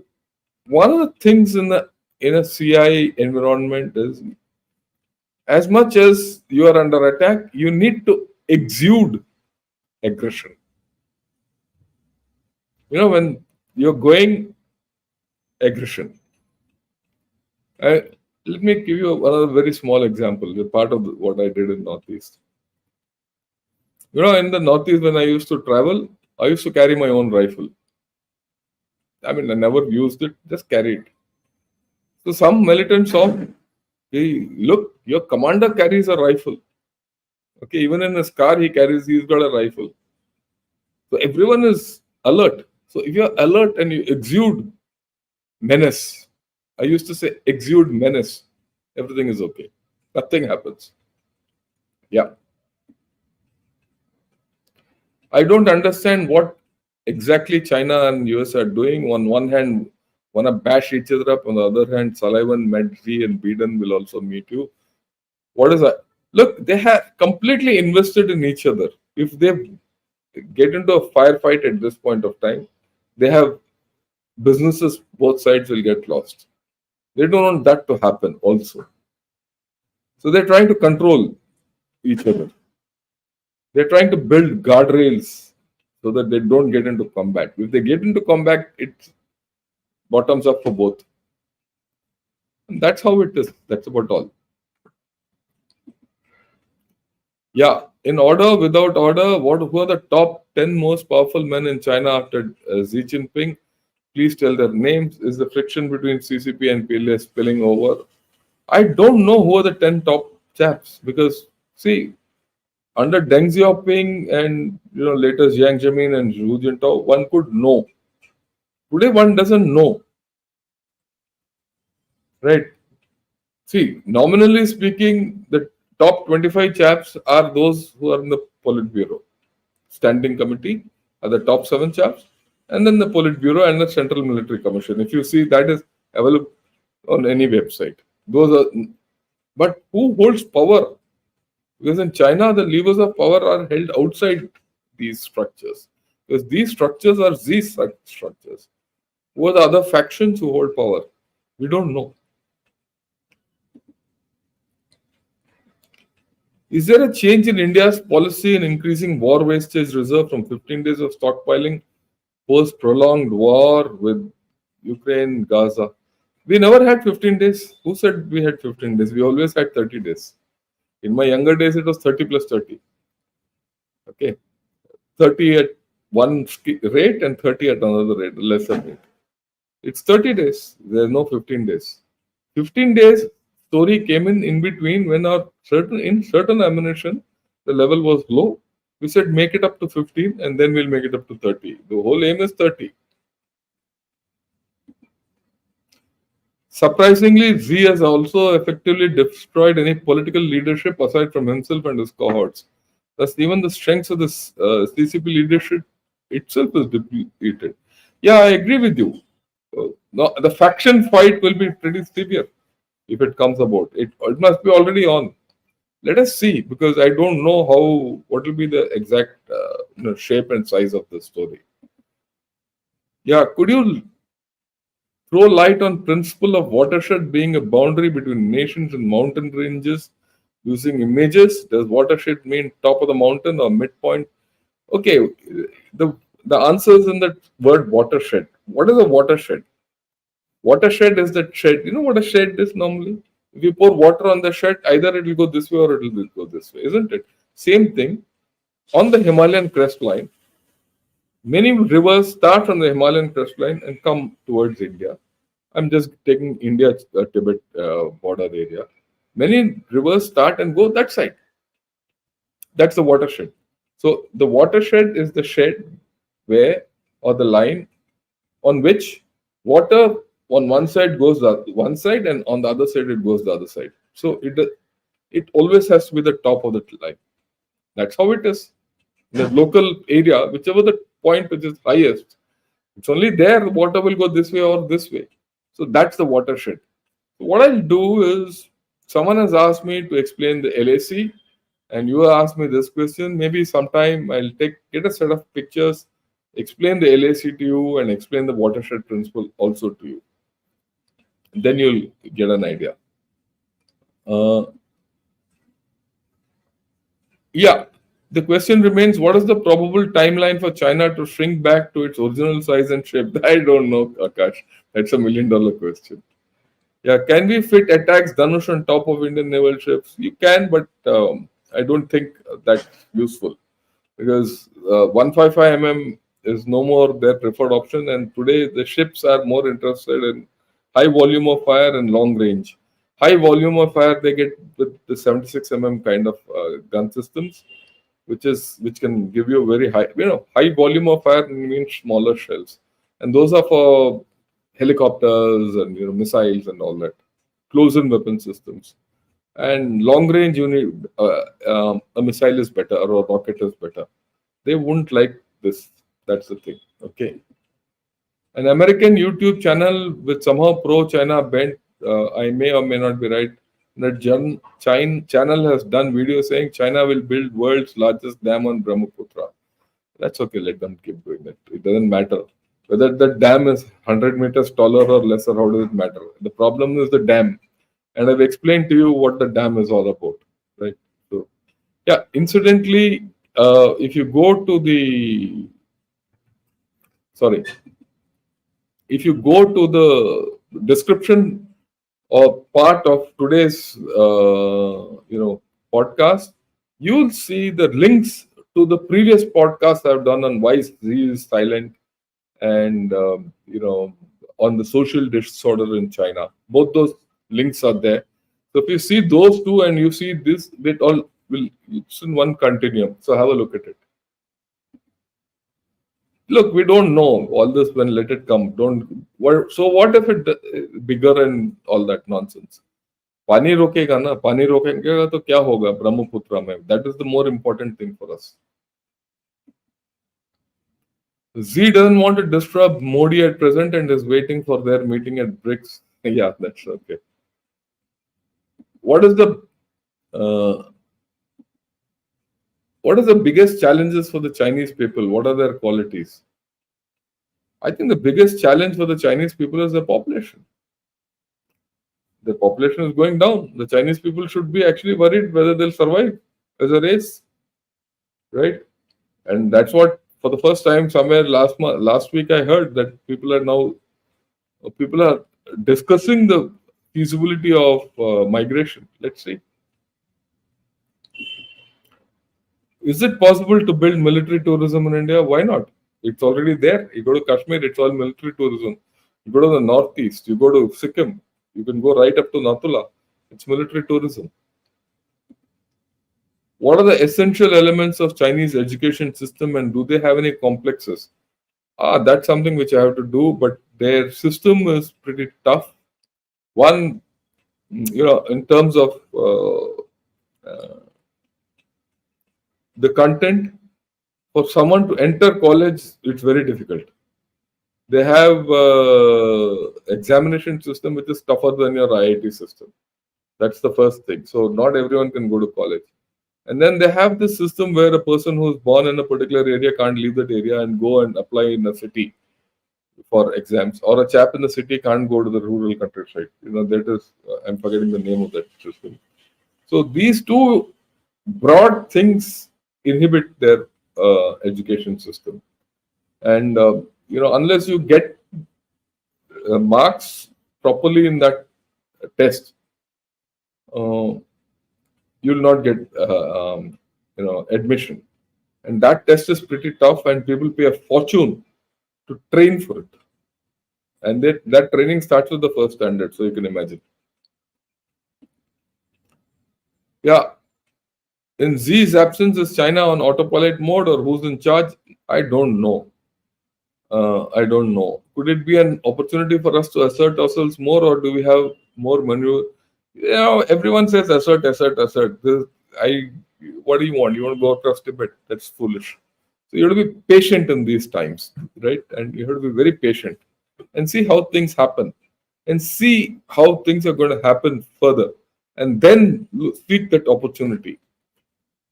one of the things in a CI environment is, as much as you are under attack, you need to exude aggression. When you're going aggression. Let me give you another very small example. The part of what I did in Northeast. In the Northeast, when I used to travel, I used to carry my own rifle. I mean, I never used it, just carried. So some militant saw, hey, look, your commander carries a rifle. Okay, even in his car, he's got a rifle. So everyone is alert. So if you're alert and you exude menace, I used to say exude menace, everything is okay. Nothing happens. Yeah. I don't understand what exactly China and US are doing. On one hand, want to bash each other up. On the other hand, Sullivan, Medzi, and Biden will also meet you. What is that? Look, they have completely invested in each other. If they get into a firefight at this point of time, they have businesses, both sides will get lost. They don't want that to happen also. So they're trying to control each other. They're trying to build guardrails so that they don't get into combat. If they get into combat, it bottoms up for both. And that's how it is. That's about all. Yeah, in order, without order, who are the top 10 most powerful men in China after Xi Jinping? Please tell their names. Is the friction between CCP and PLA spilling over? I don't know who are the 10 top chaps because, see, under Deng Xiaoping and later Jiang Zemin and Hu Jintao, one could know. Today, one doesn't know. Right? See, nominally speaking, the Top 25 chaps are those who are in the Politburo. Standing committee are the top 7 chaps, and then the Politburo and the Central Military Commission. If you see, that is available on any website. Those are, but who holds power? Because in China, the levers of power are held outside these structures. Because these structures are these structures. Who are the other factions who hold power? We don't know. Is there a change in India's policy in increasing war wastage reserve from 15 days of stockpiling post prolonged war with Ukraine, Gaza? We never had 15 days. Who said we had 15 days? We always had 30 days. In my younger days, it was 30 plus 30. Okay. 30 at one rate and 30 at another rate, lesser rate. It's 30 days. There's no 15 days. 15 days story came in between when our certain ammunition, the level was low. We said make it up to 15 and then we'll make it up to 30. The whole aim is 30. Surprisingly, Xi has also effectively destroyed any political leadership aside from himself and his cohorts. Thus, even the strengths of this CCP leadership itself is depleted. Yeah, I agree with you. No, the faction fight will be pretty severe if it comes about. It must be already on. Let us see, because I don't know what will be the exact shape and size of the story. Yeah, could you throw light on principle of watershed being a boundary between nations and mountain ranges using images? Does watershed mean top of the mountain or midpoint? Okay, the answer is in the word watershed. What is a watershed? Watershed is that shed. You know what a shed is normally? If you pour water on the shed, either it will go this way or it will go this way, isn't it? Same thing. On the Himalayan crest line, many rivers start from the Himalayan crest line and come towards India. I'm just taking India Tibet border area. Many rivers start and go that side. That's the watershed. So the watershed is the shed where, or the line on which water on one side goes the one side and on the other side it goes the other side. So it always has to be the top of the line. That's how it is. In the local area, whichever the point which is highest, it's only there the water will go this way or this way. So that's the watershed. So what I'll do is, someone has asked me to explain the LAC, and you asked me this question. Maybe sometime I'll get a set of pictures, explain the LAC to you, and explain the watershed principle also to you. Then you'll get an idea. Yeah, the question remains: what is the probable timeline for China to shrink back to its original size and shape? I don't know, Akash. That's $1 million question. Yeah, can we fit attacks Dhanush on top of Indian naval ships? You can, but I don't think that's useful, because 155 is no more their preferred option, and today the ships are more interested in high volume of fire and long range. High volume of fire they get with the 76 kind of gun systems, which can give you a very high volume of fire means smaller shells, and those are for helicopters and missiles and all that, close-in weapon systems. And long range, you need a missile is better or a rocket is better. They wouldn't like this. That's the thing. Okay. An American YouTube channel with somehow pro-China bent, I may or may not be right, that China channel has done video saying China will build world's largest dam on Brahmaputra. That's okay. Let them keep doing that. It doesn't matter. Whether the dam is 100 meters taller or lesser, how does it matter? The problem is the dam. And I've explained to you what the dam is all about. Right? So, yeah, incidentally, if you go to the, sorry, if you go to the description or part of today's, podcast, you'll see the links to the previous podcast I've done on why Z is silent and on the social disorder in China. Both those links are there. So if you see those two and you see this, it all it's in one continuum. So have a look at it. Look, we don't know all this when let it come. So what if it bigger and all that nonsense? पानी रोकेगा ना, पानी रोकेगा तो क्या होगा ब्रह्मपुत्र में? That is the more important thing for us. Z doesn't want to disturb Modi at present and is waiting for their meeting at Brics. Yeah, that's okay. What is the uh, what is the biggest challenges for the Chinese people? What are their qualities? I think the biggest challenge for the Chinese people is the population. The population is going down. The Chinese people should be actually worried whether they'll survive as a race, right? And that's what, for the first time, somewhere last week, I heard that people are discussing the feasibility of migration. Let's see. Is it possible to build military tourism in India? Why not? It's already there. You go to Kashmir, it's all military tourism. You go to the northeast, you go to Sikkim, you can go right up to Nathula. It's military tourism. What are the essential elements of Chinese education system and do they have any complexes? That's something which I have to do, but their system is pretty tough. One, in terms of the content, for someone to enter college, it's very difficult. They have examination system which is tougher than your IIT system. That's the first thing. So not everyone can go to college. And then they have this system where a person who's born in a particular area can't leave that area and go and apply in a city for exams, or a chap in the city can't go to the rural countryside. That is, I'm forgetting the name of that system. So these two broad things inhibit their education system. And, unless you get marks properly in that test, uh, you'll not get, admission. And that test is pretty tough, and people pay a fortune to train for it. And that training starts with the first standard, so you can imagine. Yeah, in Xi's absence, is China on autopilot mode or who's in charge? I don't know. I don't know. Could it be an opportunity for us to assert ourselves more, or do we have more maneuver? Everyone says assert, assert, assert. What do you want? You want to go across Tibet? That's foolish. So you have to be patient in these times, right? And you have to be very patient and see how things happen, and see how things are going to happen further, and then seek that opportunity.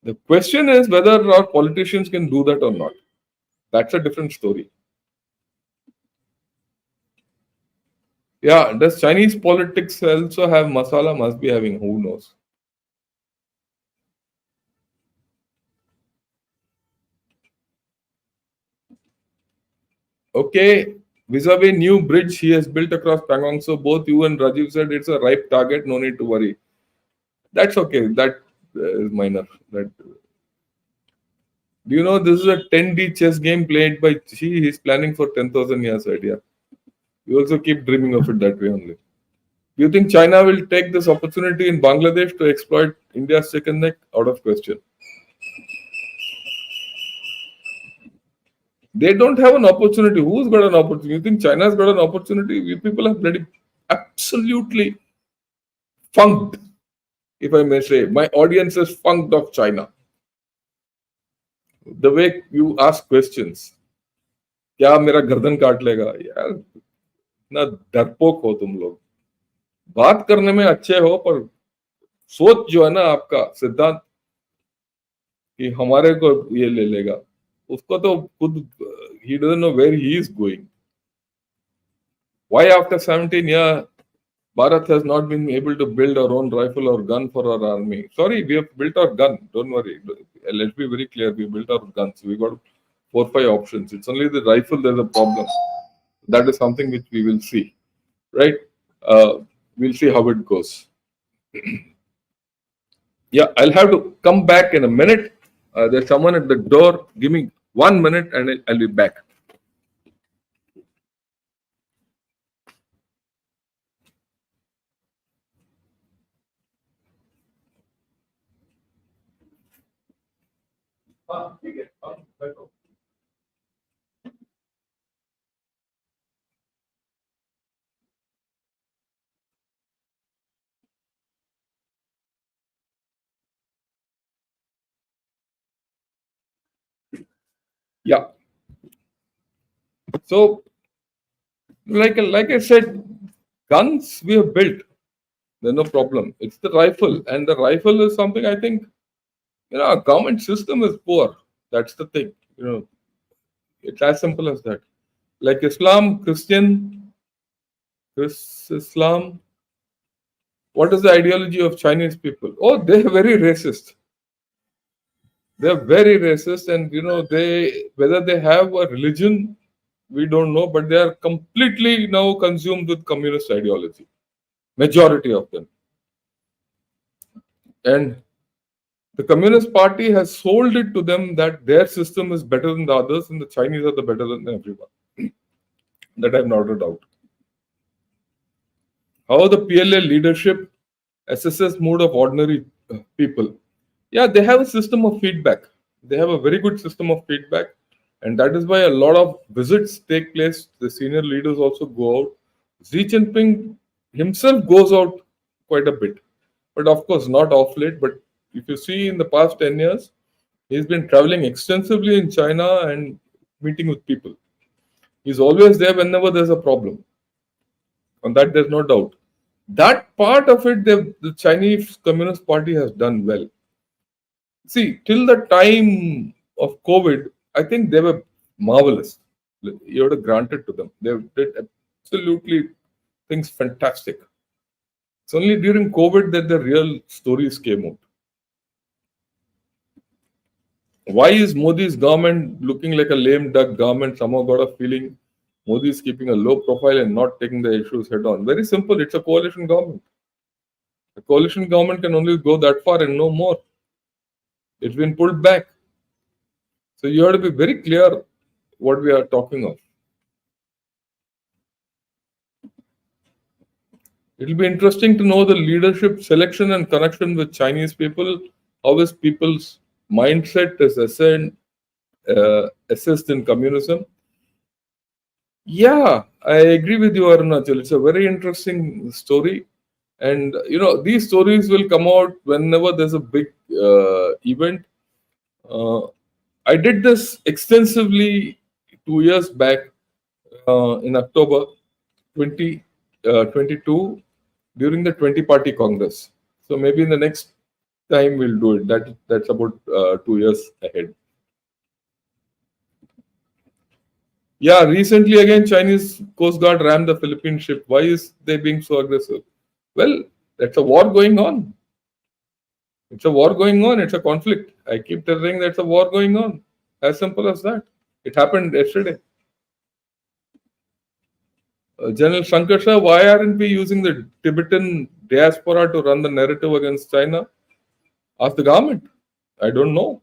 The question is whether our politicians can do that or not. That's a different story. Yeah, does Chinese politics also have masala? Must be having, who knows? Okay, vis-a-vis new bridge he has built across Pangong. So both you and Rajiv said it's a ripe target, no need to worry. That's okay. That is minor. That Do you know this is a 10D chess game played by Xi? He's planning for 10,000 years idea. You also keep dreaming of it that way only. Do you think China will take this opportunity in Bangladesh to exploit India's chicken neck? Out of question. They don't have an opportunity. Who's got an opportunity? You think China's got an opportunity? We people are bloody absolutely funked, if I may say. My audience is funked of China. The way you ask questions. क्या मेरा गर्दन काट लेगा यार? इतना डरपोक हो तुम लोग. बात करने में अच्छे हो, पर सोच जो है ना आपका सिद्धांत कि हमारे को ये ले लेगा, उसको तो खुद he doesn't know where he is going. Why after 17 years Bharat has not been able to build our own rifle or gun for our army? Sorry, we have built our gun. Don't worry. Let's be very clear. We built our guns. We got 4 5 options. It's only the rifle there's a problem. That is something which we will see, right? We'll see how it goes. Yeah, I'll have to come back in a minute. There's someone at the door. Give me 1 minute and I'll be back. Yeah. So, like I said, guns we have built. There's no problem. It's the rifle, and the rifle is something I think our government system is poor. That's the thing. It's as simple as that. Like Islam. What is the ideology of Chinese people? Oh, they're very racist. They're very racist, and they whether they have a religion, we don't know, but they are completely now consumed with communist ideology. Majority of them, and the Communist Party has sold it to them that their system is better than the others, and the Chinese are the better than everyone. That I've not a doubt. How the PLA leadership assesses mood of ordinary people. Yeah, they have a system of feedback. They have a very good system of feedback, and that is why a lot of visits take place. The senior leaders also go out. Xi Jinping himself goes out quite a bit, but of course not off late. But if you see in the past 10 years, he's been traveling extensively in China and meeting with people. He's always there whenever there's a problem. On that, there's no doubt. That part of it, the Chinese Communist Party has done well. See, till the time of COVID, I think they were marvelous. You have to grant it to them. They did absolutely things fantastic. It's only during COVID that the real stories came out. Why is Modi's government looking like a lame duck government? Somehow got a feeling Modi is keeping a low profile and not taking the issues head on. Very simple. It's a coalition government. A coalition government can only go that far and no more. It's been pulled back. So you have to be very clear what we are talking of. It will be interesting to know the leadership selection and connection with Chinese people. How is people's mindset is assessed in communism? Yeah, I agree with you, Arunachal. It's a very interesting story. And these stories will come out whenever there's a big event. Uh, I did this extensively 2 years back in October 2022 during the 20 Party Congress. So maybe in the next time we'll do it. That's about 2 years ahead. Yeah, recently again Chinese Coast Guard rammed the Philippine ship. Why is they being so aggressive? Well, that's a war going on. It's a war going on. It's a conflict. I keep telling that's a war going on. As simple as that. It happened yesterday. General Shankar, why aren't we using the Tibetan diaspora to run the narrative against China? Ask the government. I don't know.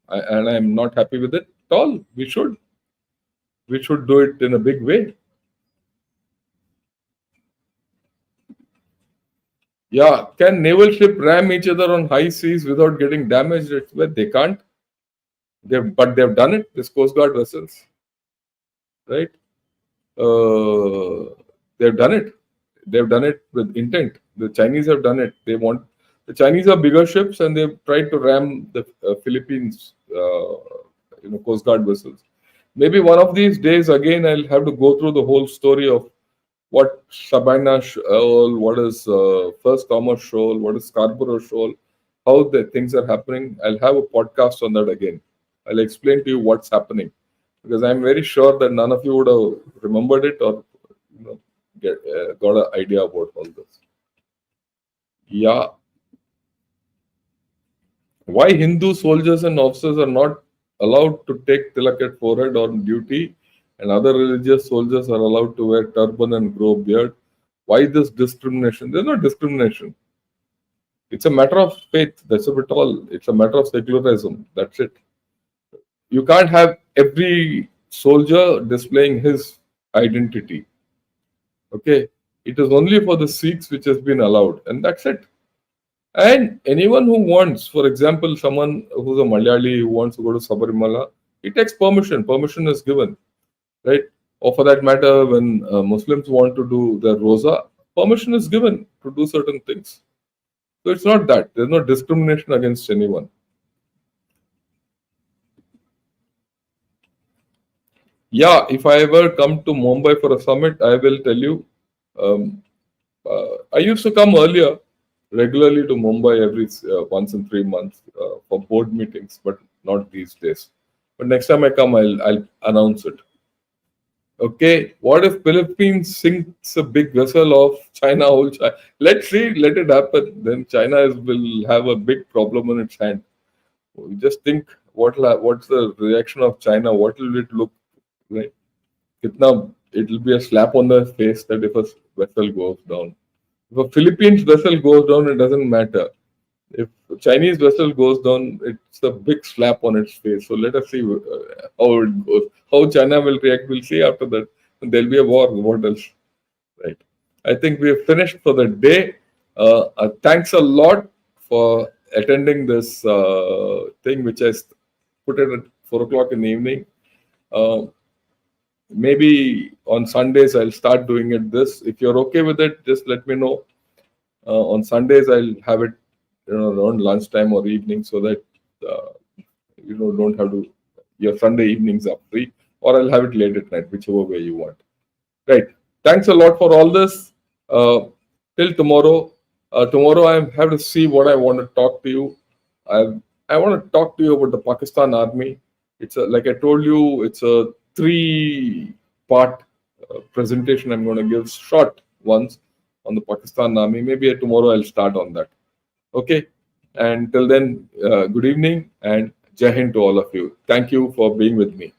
And I'm not happy with it at all. We should. We should do it in a big way. Yeah, can naval ship ram each other on high seas without getting damaged? Well, they can't. But they've done it. This Coast Guard vessels, right? They've done it. They've done it with intent. The Chinese have done it. The Chinese are bigger ships, and they've tried to ram the Philippines, Coast Guard vessels. Maybe one of these days, again, I'll have to go through the whole story of what Sabina Shoal, what is First Thomas Shoal, what is Scarborough Shoal, how the things are happening. I'll have a podcast on that again. I'll explain to you what's happening, because I'm very sure that none of you would have remembered it or got an idea about all this. Yeah. Why Hindu soldiers and officers are not allowed to take tilak at forehead on duty, and other religious soldiers are allowed to wear turban and grow beard? Why this discrimination? There's no discrimination. It's a matter of faith. That's it all. It's a matter of secularism. That's it. You can't have every soldier displaying his identity. Okay. It is only for the Sikhs which has been allowed, and that's it. And anyone who wants, for example, someone who's a Malayali who wants to go to Sabarimala, he takes permission. Permission is given, right? Or for that matter, when Muslims want to do their roza, permission is given to do certain things. So it's not that. There's no discrimination against anyone. Yeah, if I ever come to Mumbai for a summit, I will tell you. Um, I used to come earlier regularly to Mumbai every once in 3 months for board meetings, but not these days. But next time I come, I'll announce it. Okay, what if Philippines sinks a big vessel of China? Whole China? Let's see, let it happen. Then China will have a big problem on its hand. We just think what's the reaction of China? What will it look like? It will be a slap on the face that if a vessel goes down. If a Philippines vessel goes down, it doesn't matter. If a Chinese vessel goes down, it's a big slap on its face. So let us see how it goes. How China will react, we'll see after that. And there'll be a war. What else? Right. I think we have finished for the day. Thanks a lot for attending this thing, which put it at 4 o'clock in the evening. Uh, Maybe on Sundays I'll start doing it this. If you're okay with it, just let me know. On Sundays I'll have it, around lunchtime or evening, so that uh, don't have to. Your Sunday evenings are free, or I'll have it late at night, whichever way you want. Right. Thanks a lot for all this. Uh, till tomorrow. Tomorrow I have to see what I want to talk to you. I want to talk to you about the Pakistan Army. Like I told you, it's a 3-part presentation I'm going to give, short ones, on the Pakistan Army. Maybe tomorrow I'll start on that. Okay. And till then, good evening and Jai Hind to all of you. Thank you for being with me.